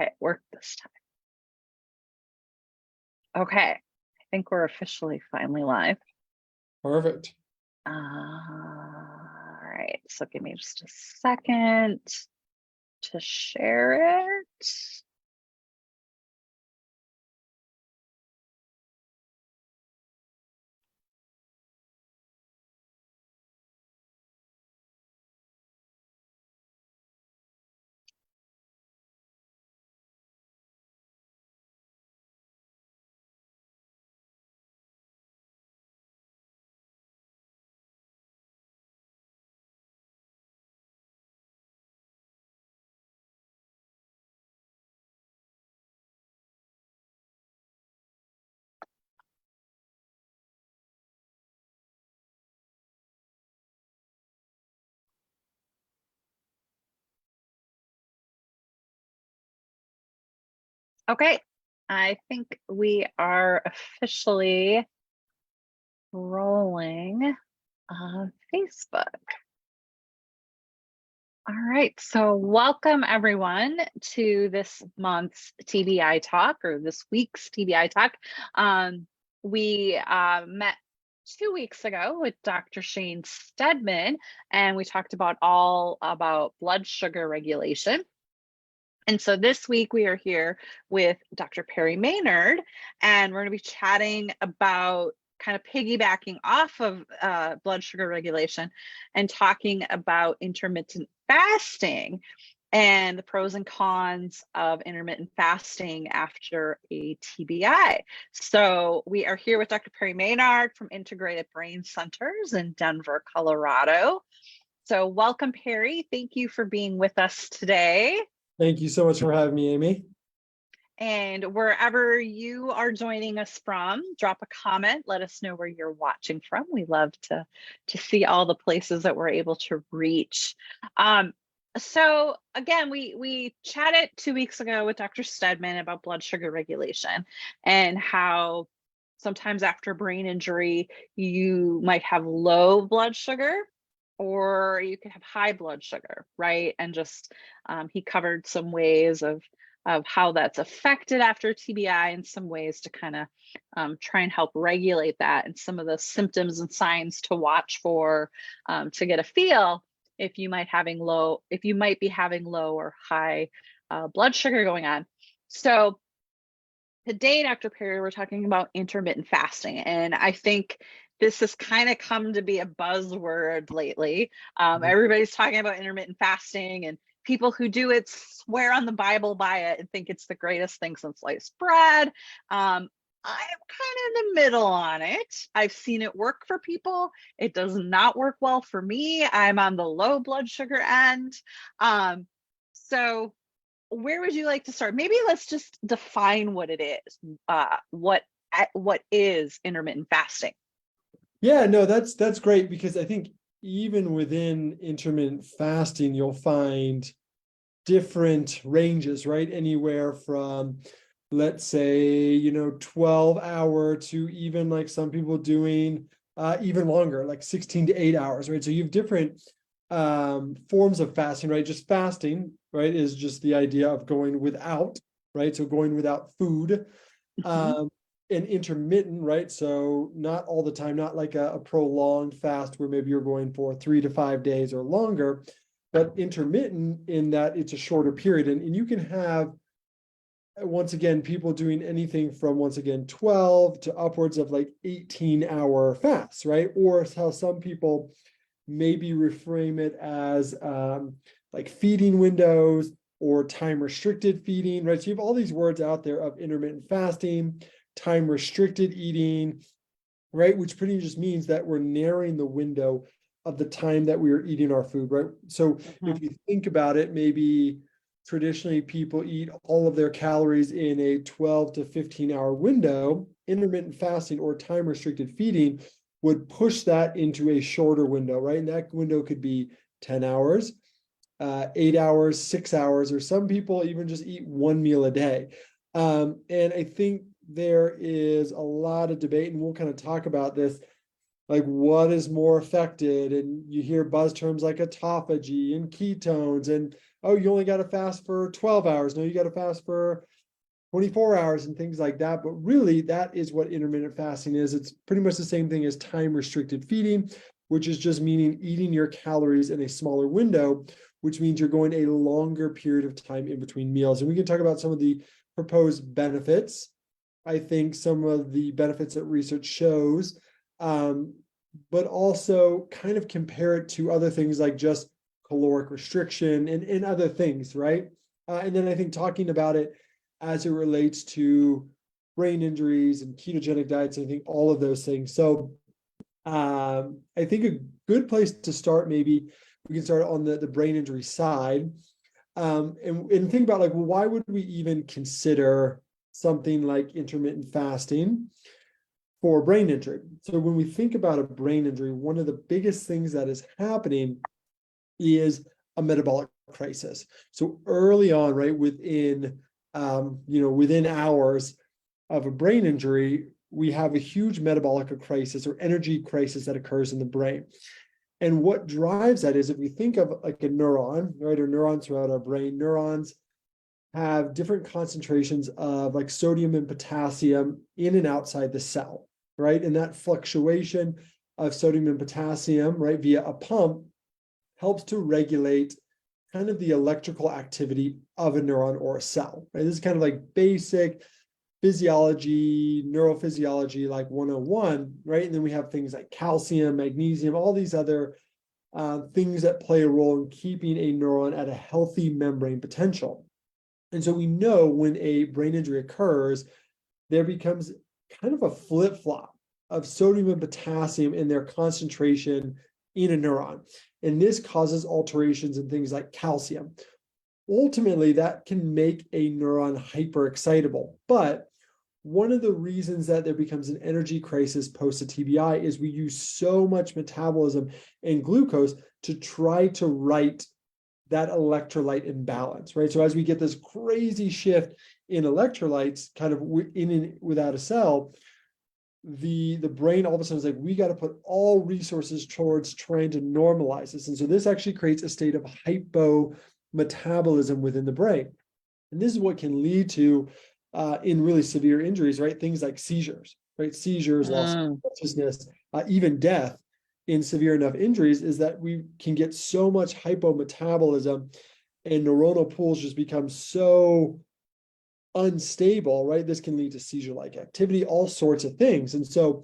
Okay, it worked this time. Okay, I think we're officially finally live. Perfect. All right, so give me just a second to share it. Okay, I think we are officially rolling on Facebook. All right, so welcome everyone to this month's TBI Talk, or this week's TBI Talk. We met 2 weeks ago with Dr. Shane Steadman, and we talked all about blood sugar regulation. And so this week we are here with Dr. Perry Maynard, and we're going to be chatting about kind of piggybacking off of blood sugar regulation and talking about intermittent fasting and the pros and cons of intermittent fasting after a TBI. So we are here with Dr. Perry Maynard from Integrated Brain Centers in Denver, Colorado. So welcome, Perry. Thank you for being with us today. Thank you so much for having me, Amy. And wherever you are joining us from, drop a comment. Let us know where you're watching from. We love to see all the places that we're able to reach. So again, we chatted 2 weeks ago with Dr. Steadman about blood sugar regulation and how sometimes after brain injury, you might have low blood sugar or you could have high blood sugar, right? And just he covered some ways of how that's affected after TBI and some ways to kind of try and help regulate that and some of the symptoms and signs to watch for to get a feel if you might be having low or high blood sugar going on. So today, Dr. Perry, we're talking about intermittent fasting, and I think this has kind of come to be a buzzword lately. Everybody's talking about intermittent fasting, and people who do it swear on the Bible by it and think it's the greatest thing since sliced bread. I'm kind of in the middle on it. I've seen it work for people. It does not work well for me. I'm on the low blood sugar end. So where would you like to start? Maybe let's just define what it is. What is intermittent fasting? Yeah, no, that's great, because I think even within intermittent fasting, you'll find different ranges, right? Anywhere from, let's say, 12-hour to even like some people doing even longer, like 16 to 8 hours, right? So you have different forms of fasting, right? Just fasting, right, is just the idea of going without, right? So going without food. And intermittent, right? So not all the time, not like a prolonged fast where maybe you're going for 3 to 5 days or longer, but intermittent in that it's a shorter period. And you can have, once again, people doing anything from, once again, 12 to upwards of like 18-hour fasts, right? Or how some people maybe reframe it as like feeding windows or time restricted feeding, right? So you have all these words out there of intermittent fasting, time restricted eating, right? Which pretty just means that we're narrowing the window of the time that we are eating our food, right? So if you think about it, maybe traditionally people eat all of their calories in a 12 to 15-hour window. Intermittent fasting or time restricted feeding would push that into a shorter window, right? And that window could be 10 hours, 8 hours, 6 hours, or some people even just eat one meal a day. And I think there is a lot of debate, and we'll kind of talk about this like what is more affected, and you hear buzz terms like autophagy and ketones, and oh, you only got to fast for 12 hours. No, you got to fast for 24 hours and things like that. But really, that is what intermittent fasting is. It's pretty much the same thing as time restricted feeding, which is just meaning eating your calories in a smaller window, which means you're going a longer period of time in between meals. And we can talk about some of the proposed benefits. I think some of the benefits that research shows, but also kind of compare it to other things like just caloric restriction and other things, right? And then I think talking about it as it relates to brain injuries and ketogenic diets, I think all of those things. So I think a good place to start, maybe we can start on the brain injury side, and think about like, well, why would we even consider something like intermittent fasting for brain injury? So when we think about a brain injury, one of the biggest things that is happening is a metabolic crisis. So early on, right, within within hours of a brain injury, we have a huge metabolic crisis or energy crisis that occurs in the brain. And what drives that is, if we think of like a neuron, right, or neurons throughout our brain, neurons have different concentrations of like sodium and potassium in and outside the cell, right? And that fluctuation of sodium and potassium, right, via a pump helps to regulate kind of the electrical activity of a neuron or a cell, right? This is kind of like basic physiology, neurophysiology, like 101, right? And then we have things like calcium, magnesium, all these other things that play a role in keeping a neuron at a healthy membrane potential. And so we know when a brain injury occurs, there becomes kind of a flip-flop of sodium and potassium in their concentration in a neuron. And this causes alterations in things like calcium. Ultimately, that can make a neuron hyperexcitable. But one of the reasons that there becomes an energy crisis post a TBI is we use so much metabolism and glucose to try to right that electrolyte imbalance, right? So as we get this crazy shift in electrolytes kind of in and without a cell, the brain all of a sudden is like, we got to put all resources towards trying to normalize this. And so this actually creates a state of hypometabolism within the brain. And this is what can lead to, in really severe injuries, right? Things like seizures, right? Seizures, loss of consciousness, even death in severe enough injuries, is that we can get so much hypometabolism and neuronal pools just become so unstable, right? This can lead to seizure-like activity, all sorts of things. And so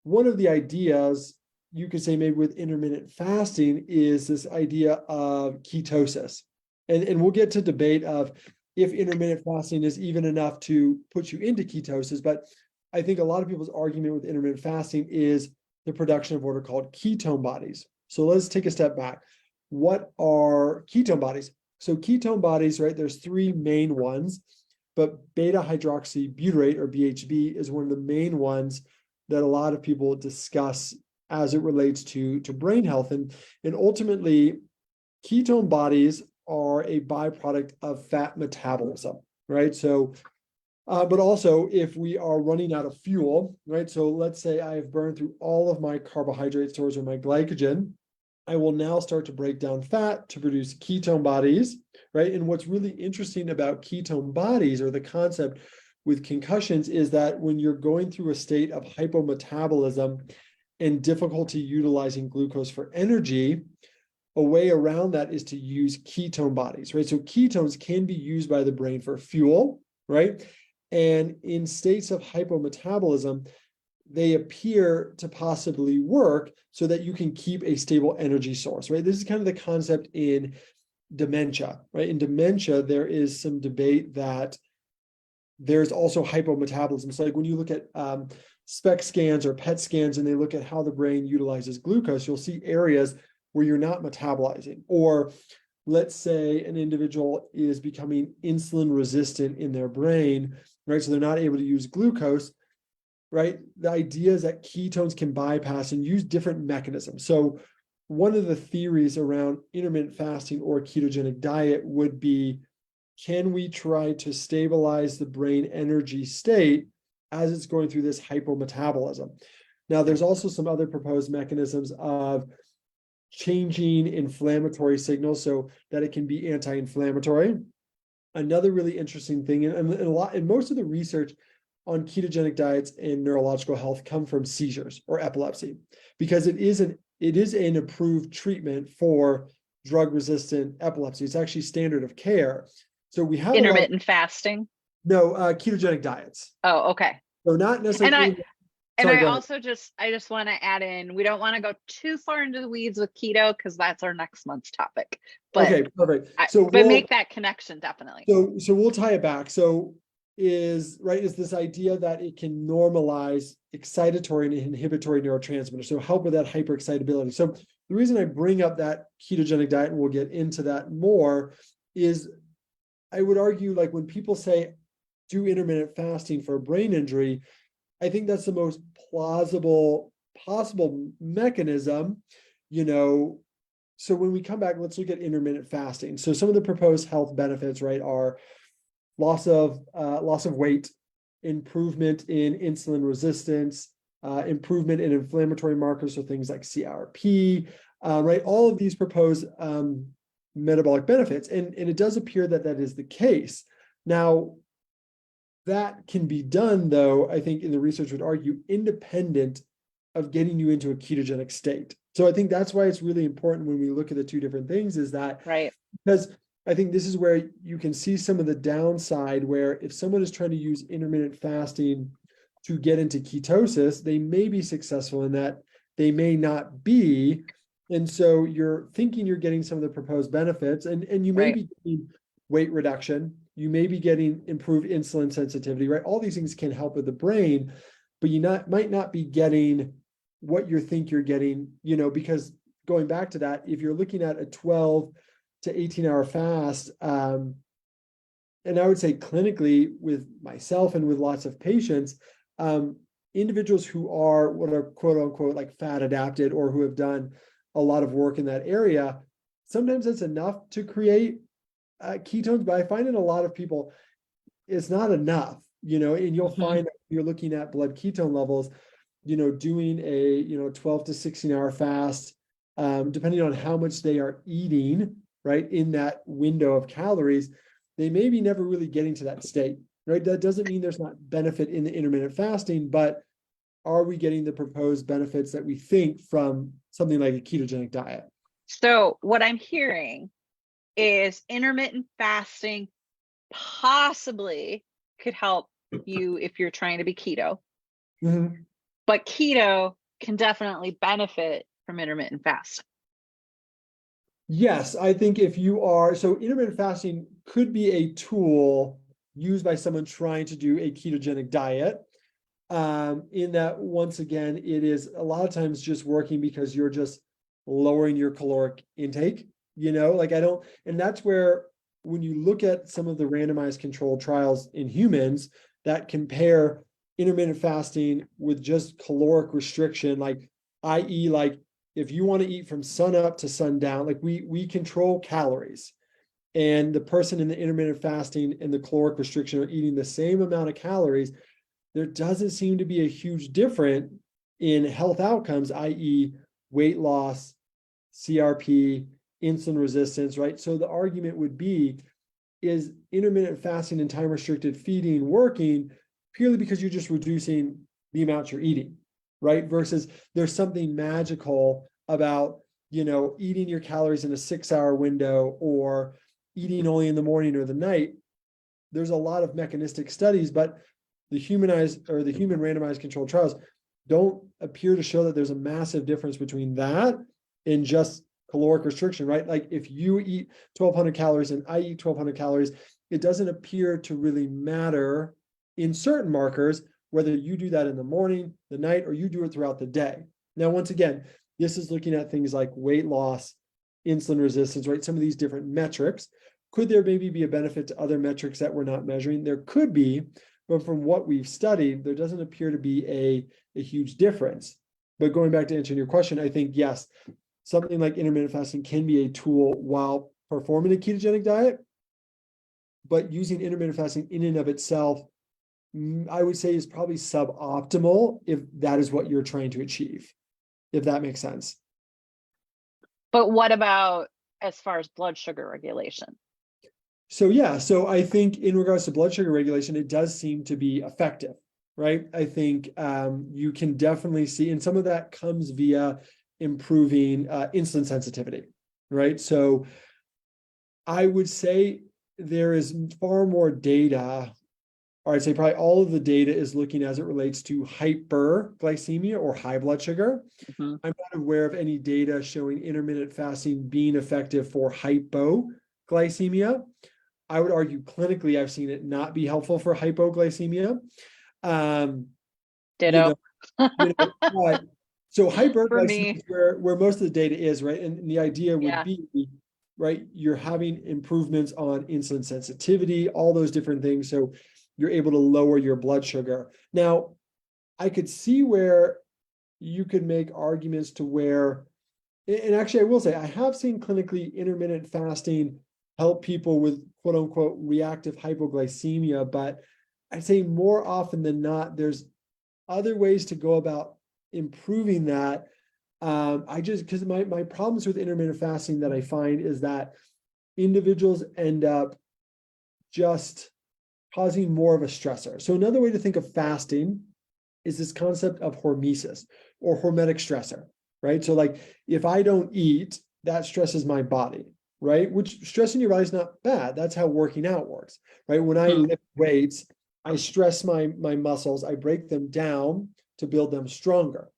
one of the ideas you could say maybe with intermittent fasting is this idea of ketosis. And we'll get to debate of if intermittent fasting is even enough to put you into ketosis. But I think a lot of people's argument with intermittent fasting is the production of what are called ketone bodies. So let's take a step back. What are ketone bodies? So ketone bodies, right, there's three main ones, but beta hydroxybutyrate, or BHB, is one of the main ones that a lot of people discuss as it relates to brain health. And ultimately, ketone bodies are a byproduct of fat metabolism, right? So, but also if we are running out of fuel, right? So let's say I have burned through all of my carbohydrate stores or my glycogen, I will now start to break down fat to produce ketone bodies, right? And what's really interesting about ketone bodies, or the concept with concussions, is that when you're going through a state of hypometabolism and difficulty utilizing glucose for energy, a way around that is to use ketone bodies, right? So ketones can be used by the brain for fuel, right? And in states of hypometabolism, they appear to possibly work so that you can keep a stable energy source, right? This is kind of the concept in dementia, right? In dementia, there is some debate that there's also hypometabolism. So like when you look at SPECT scans or PET scans and they look at how the brain utilizes glucose, you'll see areas where you're not metabolizing. Or let's say an individual is becoming insulin resistant in their brain, right? So they're not able to use glucose, right? The idea is that ketones can bypass and use different mechanisms. So one of the theories around intermittent fasting or a ketogenic diet would be, can we try to stabilize the brain energy state as it's going through this hypometabolism? Now, there's also some other proposed mechanisms of changing inflammatory signals so that it can be anti-inflammatory. Another really interesting thing, and most of the research on ketogenic diets and neurological health come from seizures or epilepsy, because it is an approved treatment for drug-resistant epilepsy. It's actually standard of care. So we have Intermittent fasting. no ketogenic diets. Oh, okay. So not necessarily. And I also just want to add in, we don't want to go too far into the weeds with keto because that's our next month's topic. But okay, perfect. But make that connection definitely. So we'll tie it back. So is this idea that it can normalize excitatory and inhibitory neurotransmitters, so help with that hyperexcitability. So the reason I bring up that ketogenic diet, and we'll get into that more, is I would argue, like, when people say do intermittent fasting for a brain injury, I think that's the most plausible possible mechanism, So when we come back, let's look at intermittent fasting. So some of the proposed health benefits, right, are loss of weight, improvement in insulin resistance, improvement in inflammatory markers, so things like CRP, right? All of these propose metabolic benefits, and it does appear that is the case. Now, that can be done, though, I think in the research would argue, independent of getting you into a ketogenic state. So I think that's why it's really important when we look at the two different things, is that, right, because I think this is where you can see some of the downside, where if someone is trying to use intermittent fasting to get into ketosis, they may be successful in that, they may not be. And so you're thinking you're getting some of the proposed benefits, and you may be getting weight reduction, you may be getting improved insulin sensitivity, right? All these things can help with the brain, but you might not be getting what you think you're getting, because going back to that, if you're looking at a 12 to 18-hour fast, and I would say clinically with myself and with lots of patients, individuals who are what are quote unquote like fat adapted, or who have done a lot of work in that area, sometimes it's enough to create ketones, but I find in a lot of people, it's not enough, and you'll find that you're looking at blood ketone levels, doing a, 12 to 16-hour fast, depending on how much they are eating, right, in that window of calories, they may be never really getting to that state, right? That doesn't mean there's not benefit in the intermittent fasting, but are we getting the proposed benefits that we think from something like a ketogenic diet? So what I'm hearing is intermittent fasting possibly could help you if you're trying to be keto, but keto can definitely benefit from intermittent fasting. Yes, I think if you are, so intermittent fasting could be a tool used by someone trying to do a ketogenic diet. In that, once again, it is a lot of times just working because you're just lowering your caloric intake, and that's where, when you look at some of the randomized controlled trials in humans that compare intermittent fasting with just caloric restriction, like, i.e., like, if you want to eat from sun up to sundown, like we control calories, and the person in the intermittent fasting and the caloric restriction are eating the same amount of calories, there doesn't seem to be a huge difference in health outcomes, i.e., weight loss, CRP, insulin resistance, right? So the argument would be, is intermittent fasting and time restricted feeding working purely because you're just reducing the amount you're eating, right? Versus there's something magical about, eating your calories in a 6-hour window, or eating only in the morning or the night. There's a lot of mechanistic studies, but the human randomized controlled trials don't appear to show that there's a massive difference between that and just caloric restriction, right? Like, if you eat 1,200 calories and I eat 1,200 calories, it doesn't appear to really matter in certain markers whether you do that in the morning, the night, or you do it throughout the day. Now, once again, this is looking at things like weight loss, insulin resistance, right? Some of these different metrics. Could there maybe be a benefit to other metrics that we're not measuring? There could be, but from what we've studied, there doesn't appear to be a huge difference. But going back to answering your question, I think, yes, something like intermittent fasting can be a tool while performing a ketogenic diet, but using intermittent fasting in and of itself I would say is probably suboptimal if that is what you're trying to achieve, if that makes sense. But what about as far as blood sugar regulation? So yeah, so I think in regards to blood sugar regulation, it does seem to be effective, right? I think you can definitely see, and some of that comes via improving insulin sensitivity, right? So I would say there is far more data, or I'd say probably all of the data is looking as it relates to hyperglycemia or high blood sugar. Mm-hmm. I'm not aware of any data showing intermittent fasting being effective for hypoglycemia. I would argue clinically, I've seen it not be helpful for hypoglycemia. Ditto. But so For hyperglycemia me. is where most of the data is, right? And the idea would Yeah. be, right, you're having improvements on insulin sensitivity, all those different things. So you're able to lower your blood sugar. Now, I could see where you could make arguments to where, and actually I will say, I have seen clinically intermittent fasting help people with quote unquote reactive hypoglycemia, but I'd say more often than not, there's other ways to go about improving that. I just, because my problems with intermittent fasting that I find is that individuals end up just causing more of a stressor. So another way to think of fasting is this concept of hormesis or hormetic stressor, right? So like if I don't eat, that stresses my body, right? Which stressing your body is not bad. That's how working out works, right? When I lift weights, I stress my muscles, I break them down to build them stronger.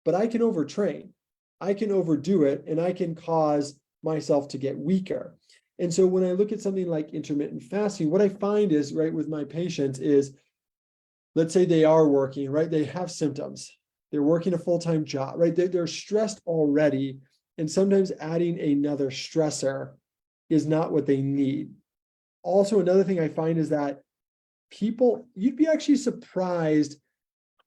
But I can overtrain, I can overdo it, and I can cause myself to get weaker. And so when I look at something like intermittent fasting, what I find is, right, with my patients is, let's say they are working, right? They have symptoms. They're working a full-time job, right? They're stressed already. And sometimes adding another stressor is not what they need. Also, another thing I find is that people, you'd be actually surprised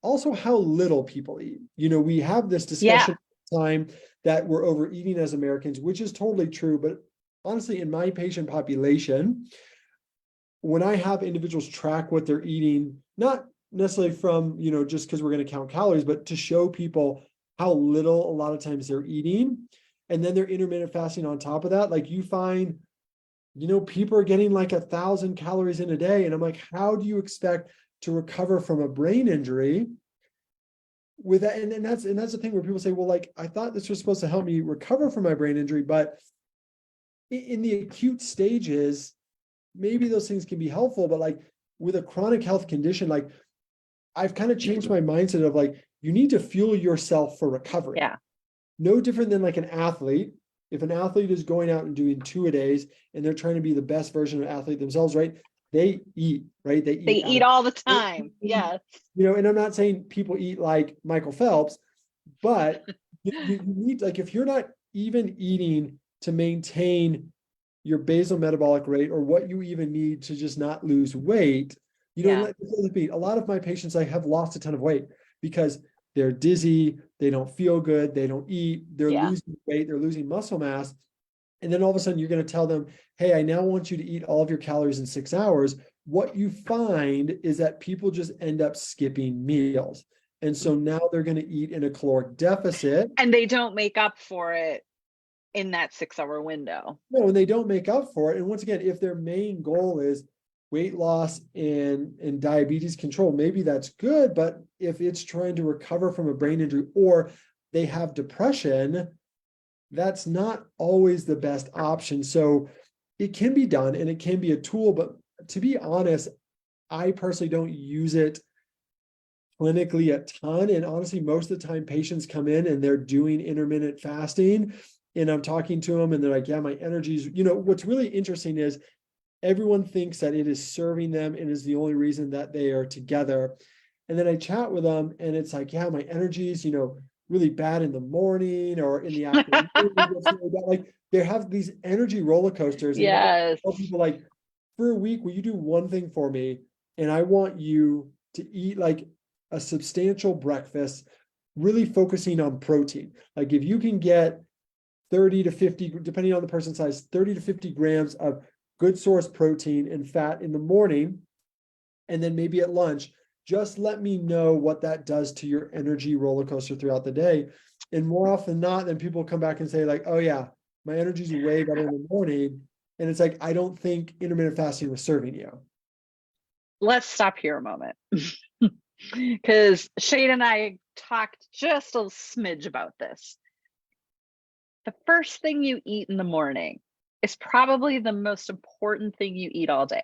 also how little people eat. We have this discussion time that we're overeating as Americans, which is totally true. But honestly, in my patient population, when I have individuals track what they're eating, not necessarily from, just because we're going to count calories, but to show people how little a lot of times they're eating. And then they're intermittent fasting on top of that. Like you find, people are getting like 1,000 calories in a day. And I'm like, how do you expect to recover from a brain injury with that? And that's the thing where people say, well, like, I thought this was supposed to help me recover from my brain injury, but in the acute stages, maybe those things can be helpful, but like with a chronic health condition, like I've kind of changed my mindset of like, you need to fuel yourself for recovery. Yeah. No different than like an athlete. If an athlete is going out and doing 2-a-days and they're trying to be the best version of athlete themselves, right? They eat, right? They eat all the time. Yes. And I'm not saying people eat like Michael Phelps, but you need, like, if you're not even eating to maintain your basal metabolic rate or what you even need to just not lose weight, a lot of my patients, I have lost a ton of weight because they're dizzy, they don't feel good, they don't eat, they're losing weight, they're losing muscle mass. And then all of a sudden you're going to tell them, hey, I now want you to eat all of your calories in 6 hours. What you find is that people just end up skipping meals. And so now they're going to eat in a caloric deficit. And they don't make up for it in that 6-hour window. No, and they don't make up for it. And once again, if their main goal is weight loss and diabetes control, maybe that's good. But if it's trying to recover from a brain injury or they have depression, that's not always the best option. So it can be done and it can be a tool, but to be honest, I personally don't use it clinically a ton. And honestly, most of the time patients come in and they're doing intermittent fasting and I'm talking to them and they're like, yeah, my energy's, what's really interesting is everyone thinks that it is serving them and is the only reason that they are together. And then I chat with them and it's like, yeah, my energy is, really bad in the morning or in the afternoon. Like they have these energy roller coasters. And Yes. I tell people like, for a week, will you do one thing for me? And I want you to eat like a substantial breakfast, really focusing on protein. Like if you can get 30 to 50, depending on the person's size, 30 to 50 grams of good source protein and fat in the morning, and then maybe at lunch, just let me know what that does to your energy roller coaster throughout the day. And more often than not, then people come back and say like, oh yeah, my energy's way better in the morning. And it's like, I don't think intermittent fasting was serving you. Let's stop here a moment. Because Shade and I talked just a smidge about this. The first thing you eat in the morning is probably the most important thing you eat all day.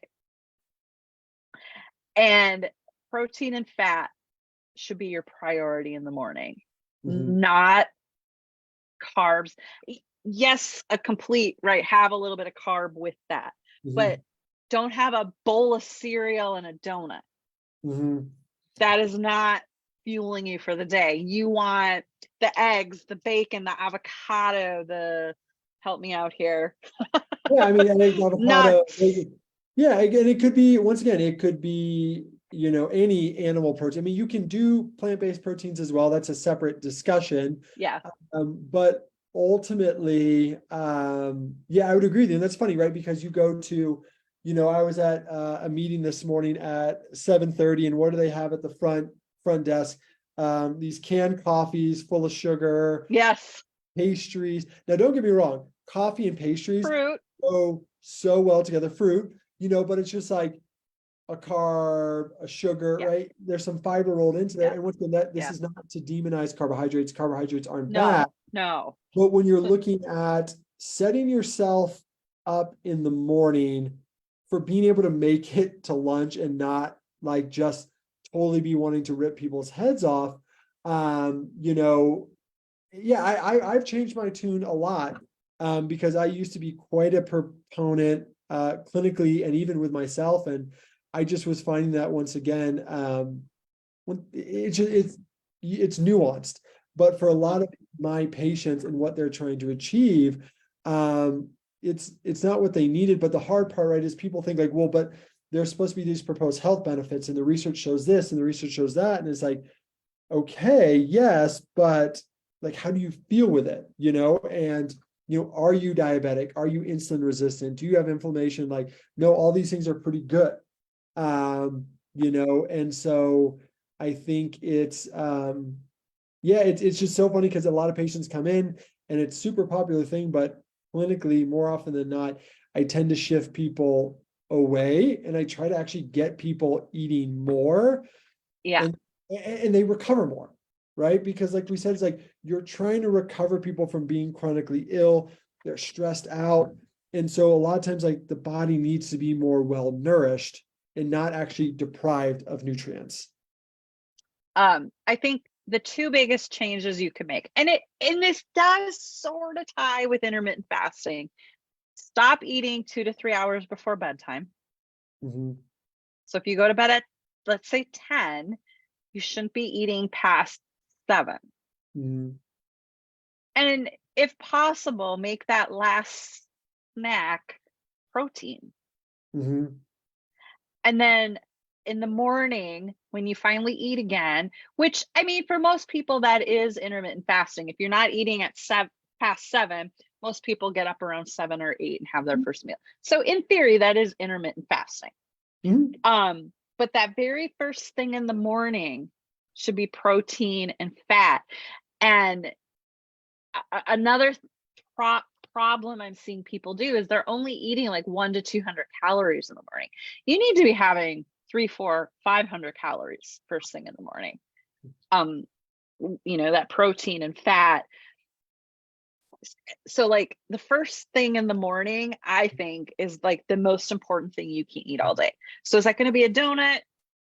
And protein and fat should be your priority in the morning, not carbs. Yes, a complete, right, have a little bit of carb with that, but don't have a bowl of cereal and a donut. That is not fueling you for the day. You want the eggs, the bacon, the avocado, the, help me out here. Yeah, I mean, I think avocado. Yeah, again, it could be, once again, it could be, you know, any animal protein. I mean, you can do plant-based proteins as well. That's a separate discussion. Yeah. But ultimately, yeah, I would agree with you. And that's funny, right? Because you go to, you know, I was at a meeting this morning at 7:30, and what do they have at the front desk? These canned coffees full of sugar. Yes. Pastries. Now, don't get me wrong, coffee and pastries fruit go so well together. Fruit, you know, but it's just like a carb, a sugar, right? There's some fiber rolled into there. And once again, this is not to demonize carbohydrates. Carbohydrates aren't bad. No. But when you're looking at setting yourself up in the morning for being able to make it to lunch and not like just totally be wanting to rip people's heads off, you know, yeah, I've changed my tune a lot, because I used to be quite a proponent clinically and even with myself, and I just was finding that once again, it's nuanced, but for a lot of my patients and what they're trying to achieve, it's not what they needed. But the hard part, right, is people think like, well, but there's supposed to be these proposed health benefits, and the research shows this, and the research shows that, and it's like, okay, yes, but like, how do you feel with it? You know, and you know, are you diabetic? Are you insulin resistant? Do you have inflammation? Like, no, all these things are pretty good. You know, and so I think it's yeah, it's just so funny because a lot of patients come in and it's super popular thing, but clinically, more often than not, I tend to shift people away, and I try to actually get people eating more. And they recover more, right? Because like we said, it's like you're trying to recover people from being chronically ill, they're stressed out. And so a lot of times, like the body needs to be more well nourished and not actually deprived of nutrients. I think the two biggest changes you can make, and this does sort of tie with intermittent fasting, stop eating 2 to 3 hours before bedtime. So if you go to bed at, let's say 10, you shouldn't be eating past 7. And if possible, make that last snack protein. And then in the morning, when you finally eat again, which I mean, for most people, that is intermittent fasting. If you're not eating at past 7, most people get up around 7 or 8 and have their first meal. So in theory, that is intermittent fasting. But that very first thing in the morning should be protein and fat. And another problem I'm seeing people do is they're only eating like 100 to 200 calories in the morning. You need to be having 300, 400, 500 calories first thing in the morning. You know, that protein and fat. So like the first thing in the morning, I think, is like the most important thing you can eat all day. So is that going to be a donut,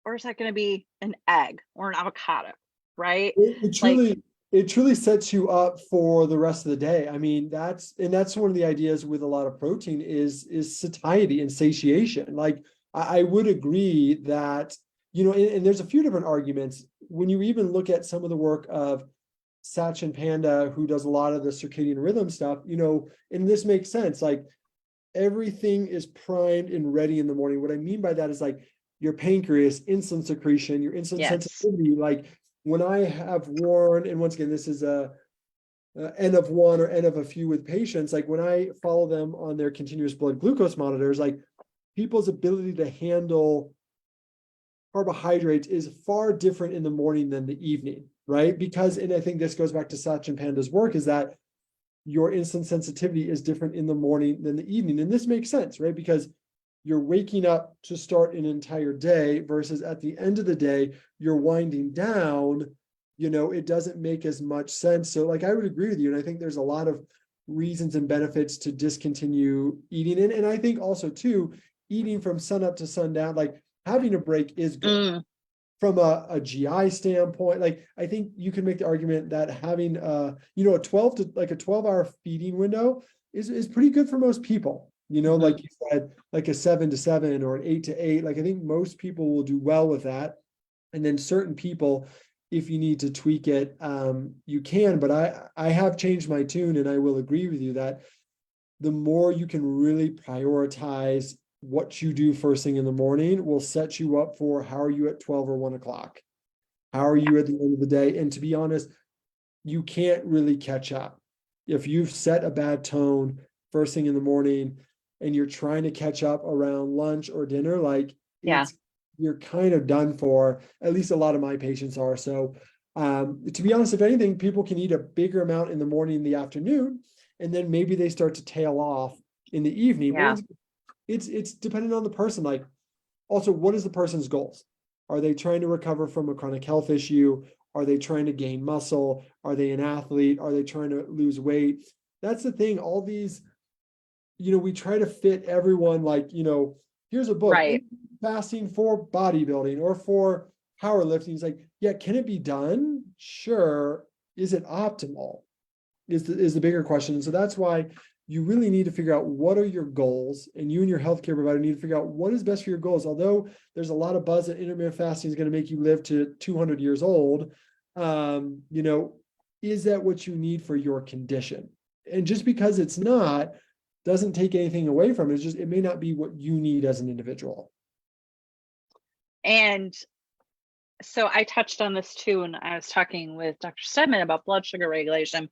or is that going to be an egg or an avocado, right? It truly sets you up for the rest of the day. I mean, that's one of the ideas with a lot of protein is satiety and satiation. Like I would agree that, you know, and there's a few different arguments when you even look at some of the work of Sachin Panda, who does a lot of the circadian rhythm stuff, you know, and this makes sense. Like everything is primed and ready in the morning. What I mean by that is like your pancreas, insulin secretion, your insulin sensitivity. Like when I have worn, and once again, this is a N of 1 or N of a few with patients, like when I follow them on their continuous blood glucose monitors, like people's ability to handle carbohydrates is far different in the morning than the evening, right? Because, and I think this goes back to Satchin Panda's work, is that your insulin sensitivity is different in the morning than the evening. And this makes sense, right? Because you're waking up to start an entire day versus at the end of the day, you're winding down, it doesn't make as much sense. So like, I would agree with you. And I think there's a lot of reasons and benefits to discontinue eating. And I think also too, eating from sun up to sundown, like having a break is good. From a GI standpoint, like I think you can make the argument that having a 12-hour feeding window is pretty good for most people. Like you said, like a 7 to 7 or an 8 to 8. Like I think most people will do well with that. And then certain people, if you need to tweak it, you can. But I have changed my tune, and I will agree with you that the more you can really prioritize what you do first thing in the morning will set you up for how are you at 12 or 1 o'clock? How are you at the end of the day? And to be honest, you can't really catch up. If you've set a bad tone first thing in the morning and you're trying to catch up around lunch or dinner, like you're kind of done for. At least a lot of my patients are. So to be honest, if anything, people can eat a bigger amount in the morning, in the afternoon, and then maybe they start to tail off in the evening. Yeah. But it's dependent on the person. Like, also, what is the person's goals? Are they trying to recover from a chronic health issue? Are they trying to gain muscle? Are they an athlete? Are they trying to lose weight? That's the thing. All these, we try to fit everyone, like, here's a book, Right. fasting for bodybuilding or for powerlifting. It's like, yeah, can it be done? Sure. Is it optimal? Is the bigger question. And so that's why you really need to figure out what are your goals, and you and your healthcare provider need to figure out what is best for your goals. Although there's a lot of buzz that intermittent fasting is going to make you live to 200 years old, is that what you need for your condition? And just because it's not, doesn't take anything away from it. It's just, it may not be what you need as an individual. And so I touched on this too when I was talking with Dr. Stedman about blood sugar regulation.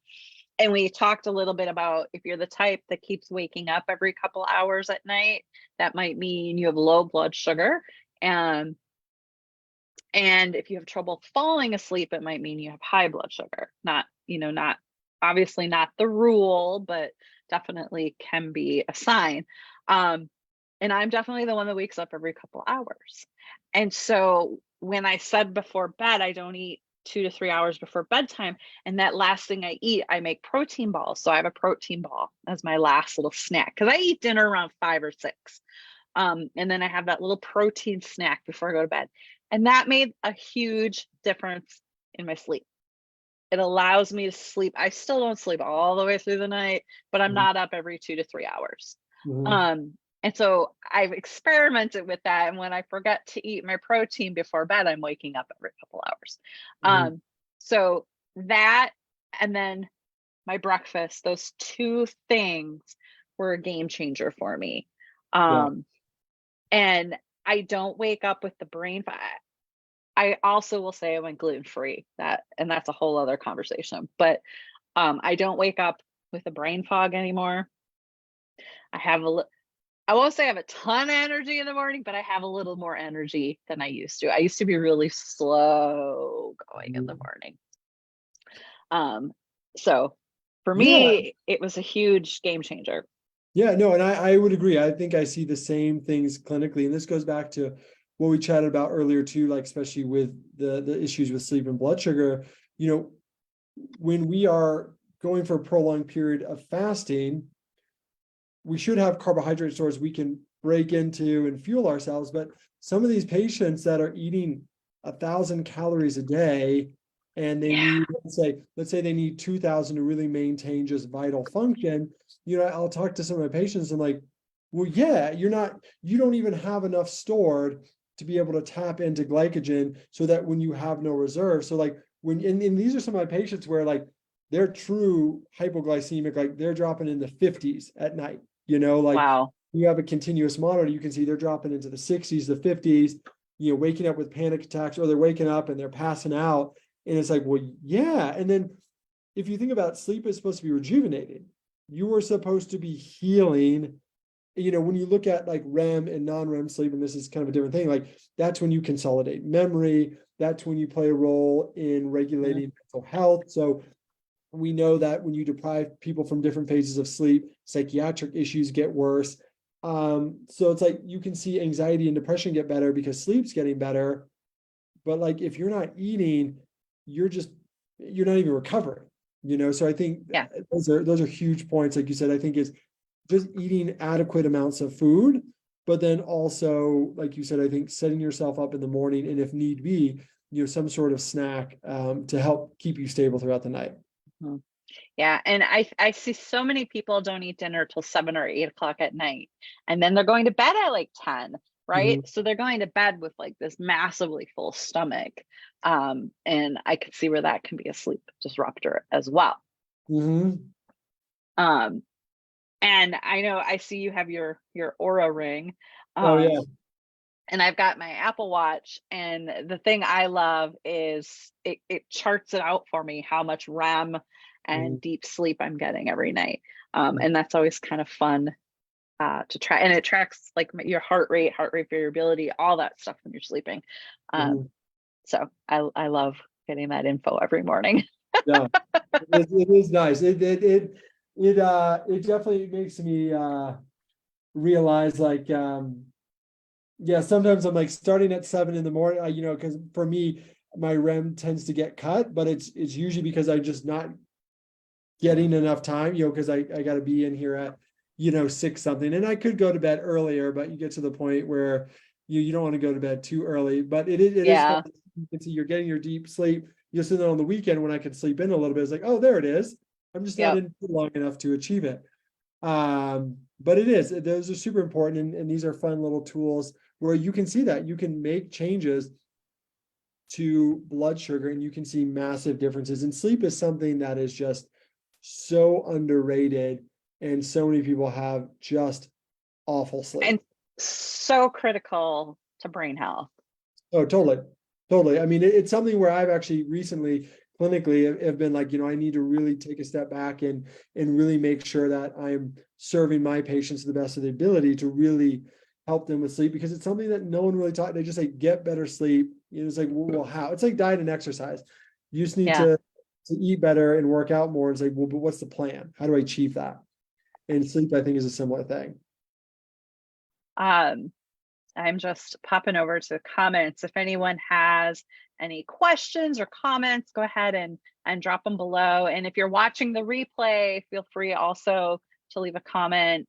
And we talked a little bit about if you're the type that keeps waking up every couple hours at night, that might mean you have low blood sugar. And if you have trouble falling asleep, it might mean you have high blood sugar. Not obviously not the rule, but definitely can be a sign. And I'm definitely the one that wakes up every couple hours. And so when I said before bed, I don't eat 2 to 3 hours before bedtime, and that last thing I eat, I make protein balls. So I have a protein ball as my last little snack, because I eat dinner around 5 or 6. And then I have that little protein snack before I go to bed. And that made a huge difference in my sleep. It allows me to sleep. I still don't sleep all the way through the night, but I'm not up every 2 to 3 hours. And so I've experimented with that. And when I forget to eat my protein before bed, I'm waking up every couple hours. So that, and then my breakfast, those two things were a game changer for me. And I don't wake up with the brain fog. I also will say I went gluten-free, and that's a whole other conversation, but I don't wake up with a brain fog anymore. I won't say I have a ton of energy in the morning, but I have a little more energy than I used to. I used to be really slow going in the morning. So for me, it was a huge game changer. Yeah, no, and I would agree. I think I see the same things clinically. And this goes back to what we chatted about earlier too, like especially with the issues with sleep and blood sugar. When we are going for a prolonged period of fasting, we should have carbohydrate stores we can break into and fuel ourselves. But some of these patients that are eating 1,000 calories a day, and they need, let's say they need 2,000 to really maintain just vital function. I'll talk to some of my patients and like, well, yeah, you don't even have enough stored to be able to tap into glycogen so that when you have no reserve. So like and these are some of my patients where like they're true hypoglycemic, like they're dropping in the 50s at night, Wow. You have a continuous monitor, you can see they're dropping into the 60s, the 50s, waking up with panic attacks, or they're waking up and they're passing out. And it's like, well, yeah. And then if you think about sleep is supposed to be rejuvenating, you were supposed to be healing when you look at like REM and non-REM sleep, and this is kind of a different thing, like that's when you consolidate memory, that's when you play a role in regulating mental health. So we know that when you deprive people from different phases of sleep, psychiatric issues get worse. So it's like you can see anxiety and depression get better because sleep's getting better. But like if you're not eating, you're not even recovering, So I think Yeah. those are huge points. Like you said, I think is just eating adequate amounts of food, but then also, like you said, I think setting yourself up in the morning, and if need be, some sort of snack to help keep you stable throughout the night. Mhm. Yeah. And I see so many people don't eat dinner till 7 or 8 o'clock at night. And then they're going to bed at like 10, right? Mhm. So they're going to bed with like this massively full stomach. And I could see where that can be a sleep disruptor as well. Mhm. Um, and I know I see you have your Aura ring. Oh yeah. And I've got my Apple Watch, and the thing I love is it charts it out for me how much REM Mhm. and deep sleep I'm getting every night. And that's always kind of fun to track. And it tracks like your heart rate variability, all that stuff when you're sleeping. Mhm. So I love getting that info every morning. Yeah, it is nice. It definitely makes me realize like yeah, sometimes I'm like starting at 7 in the morning, because for me, my REM tends to get cut, but it's usually because I'm just not getting enough time, because I got to be in here at, 6 something. And I could go to bed earlier, but you get to the point where you don't want to go to bed too early. But it is fun. Yeah. You can see you're getting your deep sleep. You sit there on the weekend when I can sleep in a little bit. It's like, oh, there it is. I'm just not Yep. in long enough to achieve it. But those are super important, and these are fun little tools where you can see that you can make changes to blood sugar and you can see massive differences. And sleep is something that is just so underrated, and so many people have just awful sleep. And so critical to brain health. Oh, totally. Totally. I mean, it's something where I've actually recently clinically have been like, I need to really take a step back and really make sure that I'm serving my patients to the best of the ability to really help them with sleep, because it's something that no one really taught. They just say, get better sleep. It's like, well, how? It's like diet and exercise. You just need Yeah. to eat better and work out more. It's like, well, but what's the plan? How do I achieve that? And sleep, I think, is a similar thing. Um, I'm just popping over to the comments. If anyone has any questions or comments, go ahead and drop them below. And if you're watching the replay, feel free also to leave a comment.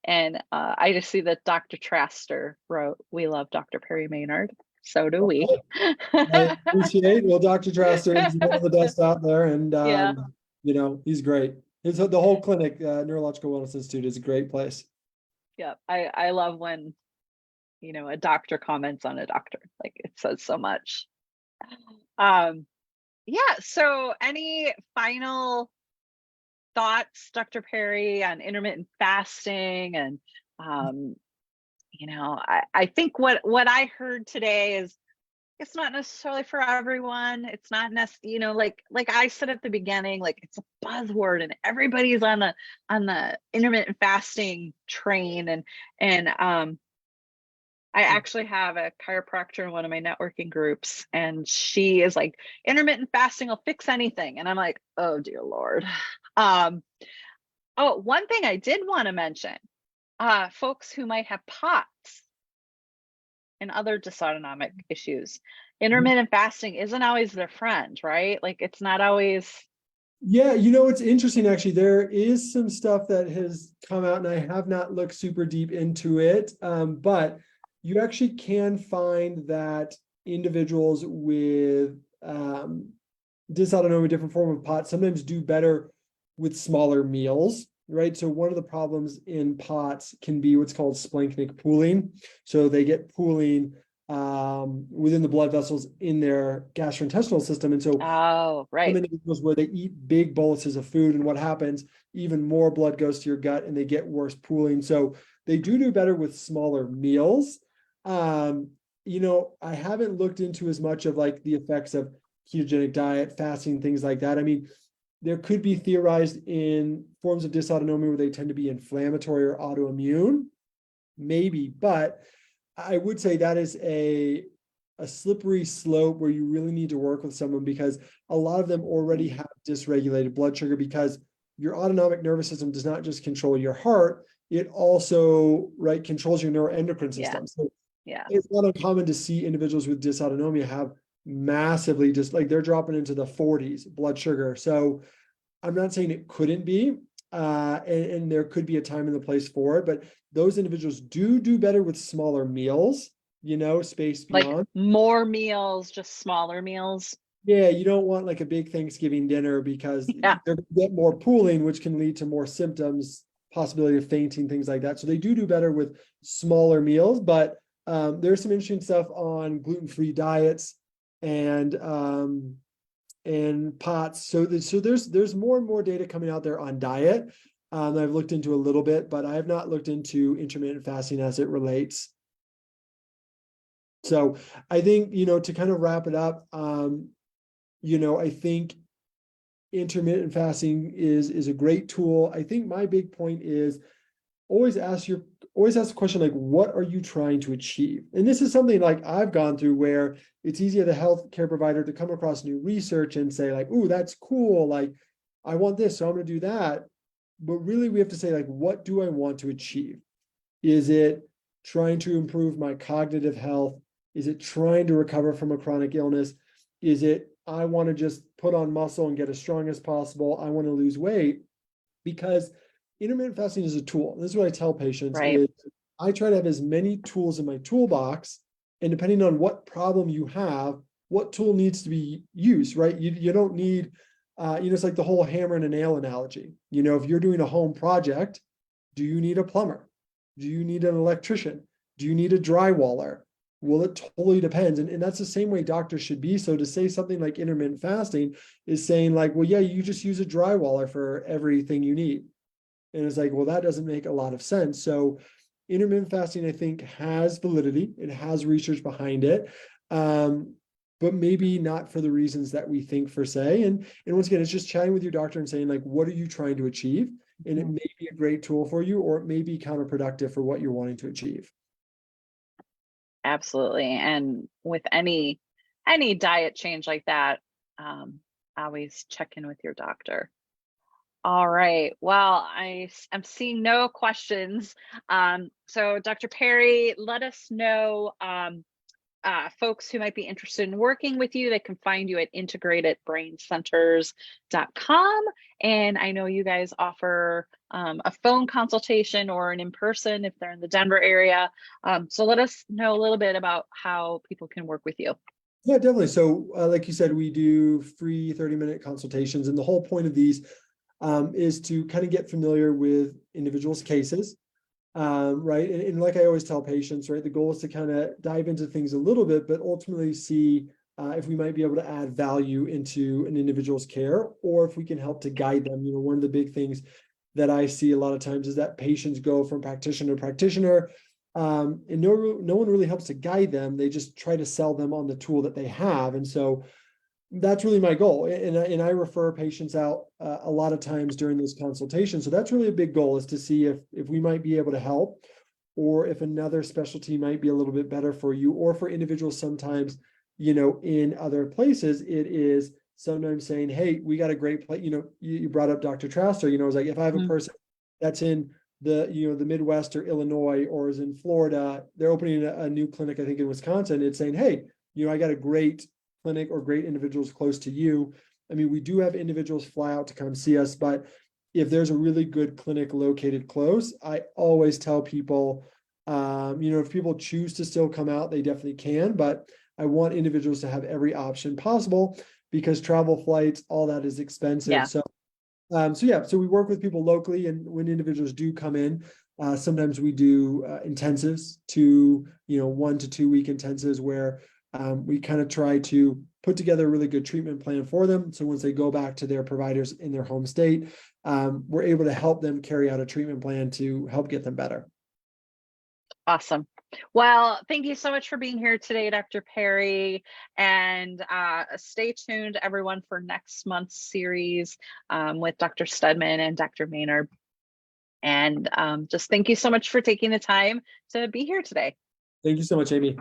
And I just see that Dr. Traster wrote, "We love Dr. Perry Maynard." So do we. I appreciate. Well, Dr. Traster is one of the best out there, and Yeah. he's great. The whole clinic, Neurological Wellness Institute, is a great place. Yeah. I love when, a doctor comments on a doctor. Like it says so much. Um, yeah. So any final thoughts, Dr. Perry, on intermittent fasting? And um, I think what I heard today is it's not necessarily for everyone. It's not necessarily, like I said at the beginning, like it's a buzzword and everybody's on the intermittent fasting train. And I actually have a chiropractor in one of my networking groups, and she is like, intermittent fasting will fix anything. And I'm like, oh dear Lord. Um, oh, one thing I did want to mention, folks who might have POTS and other dysautonomic issues, intermittent fasting isn't always their friend, right? Like it's not always. Yeah, it's interesting actually. There is some stuff that has come out, and I have not looked super deep into it. But you actually can find that individuals with dysautonomia, different form of POTS, sometimes do better with smaller meals, right? So one of the problems in POTS can be what's called splanchnic pooling. So they get pooling within the blood vessels in their gastrointestinal system. And so Oh, some right. individuals where they eat big boluses of food, and what happens, even more blood goes to your gut and they get worse pooling. So they do better with smaller meals. I haven't looked into as much of like the effects of ketogenic diet, fasting, things like that. I mean, there could be theorized in forms of dysautonomia where they tend to be inflammatory or autoimmune, maybe, but I would say that is a slippery slope where you really need to work with someone, because a lot of them already have dysregulated blood sugar, because your autonomic nervous system does not just control your heart, it also, right, controls your neuroendocrine system. So it's not uncommon to see individuals with dysautonomia have massively just like they're dropping into the 40s blood sugar. So I'm not saying it couldn't be, and there could be a time and the place for it, but those individuals do better with smaller meals, spaced Like beyond. more meals, just smaller meals. Yeah, you don't want like a big Thanksgiving dinner, because Yeah. they're going to get more pooling, which can lead to more symptoms, possibility of fainting, things like that. So they do better with smaller meals, but there's some interesting stuff on gluten-free diets and POTS. So there's more and more data coming out there on diet. I've looked into a little bit, but I have not looked into intermittent fasting as it relates. So I think, to kind of wrap it up, I think intermittent fasting is a great tool. I think my big point is always ask the question, like, what are you trying to achieve? And this is something like I've gone through, where it's easy as a healthcare provider to come across new research and say like, ooh, that's cool. Like, I want this, so I'm going to do that. But really we have to say, like, what do I want to achieve? Is it trying to improve my cognitive health? Is it trying to recover from a chronic illness? Is it, I want to just put on muscle and get as strong as possible? I want to lose weight? Because intermittent fasting is a tool. This is what I tell patients, Right. is I try to have as many tools in my toolbox, and depending on what problem you have, what tool needs to be used, right? You don't need, it's like the whole hammer and a nail analogy. If you're doing a home project, do you need a plumber? Do you need an electrician? Do you need a drywaller? Well, it totally depends. And that's the same way doctors should be. So to say something like intermittent fasting is saying like, well, yeah, you just use a drywaller for everything you need. And it's like, well, that doesn't make a lot of sense. So intermittent fasting, I think, has validity. It has research behind it. But maybe not for the reasons that we think per se. And once again, it's just chatting with your doctor and saying like, what are you trying to achieve? And it may be a great tool for you, or it may be counterproductive for what you're wanting to achieve. Absolutely. And with any diet change like that, always check in with your doctor. All right. Well, I'm seeing no questions. So Dr. Perry, let us know, folks who might be interested in working with you. They can find you at integratedbraincenters.com. And I know you guys offer a phone consultation or an in-person if they're in the Denver area. So let us know a little bit about how people can work with you. Yeah, definitely. So like you said, we do free 30-minute consultations. And the whole point of these is to kind of get familiar with individuals' cases. Right. And like I always tell patients, right, the goal is to kind of dive into things a little bit, but ultimately see if we might be able to add value into an individual's care, or if we can help to guide them. One of the big things that I see a lot of times is that patients go from practitioner to practitioner, and no one really helps to guide them. They just try to sell them on the tool that they have. And so that's really my goal. And I refer patients out a lot of times during this consultation. So that's really a big goal, is to see if we might be able to help, or if another specialty might be a little bit better for you, or for individuals sometimes, in other places, it is sometimes saying, hey, we got a great place. You brought up Dr. Traster, it's like, if I have a person that's in the Midwest or Illinois, or is in Florida, they're opening a new clinic, I think in Wisconsin, it's saying, hey, I got a great clinic or great individuals close to you. I mean, we do have individuals fly out to come see us, but if there's a really good clinic located close, I always tell people, if people choose to still come out, they definitely can, but I want individuals to have every option possible, because travel, flights, all that is expensive. Yeah. So we work with people locally, and when individuals do come in, sometimes we do intensives, 1 to 2 week intensives, where we kind of try to put together a really good treatment plan for them. So once they go back to their providers in their home state, we're able to help them carry out a treatment plan to help get them better. Awesome. Well, thank you so much for being here today, Dr. Perry. And stay tuned, everyone, for next month's series with Dr. Studman and Dr. Maynard. And just thank you so much for taking the time to be here today. Thank you so much, Amy.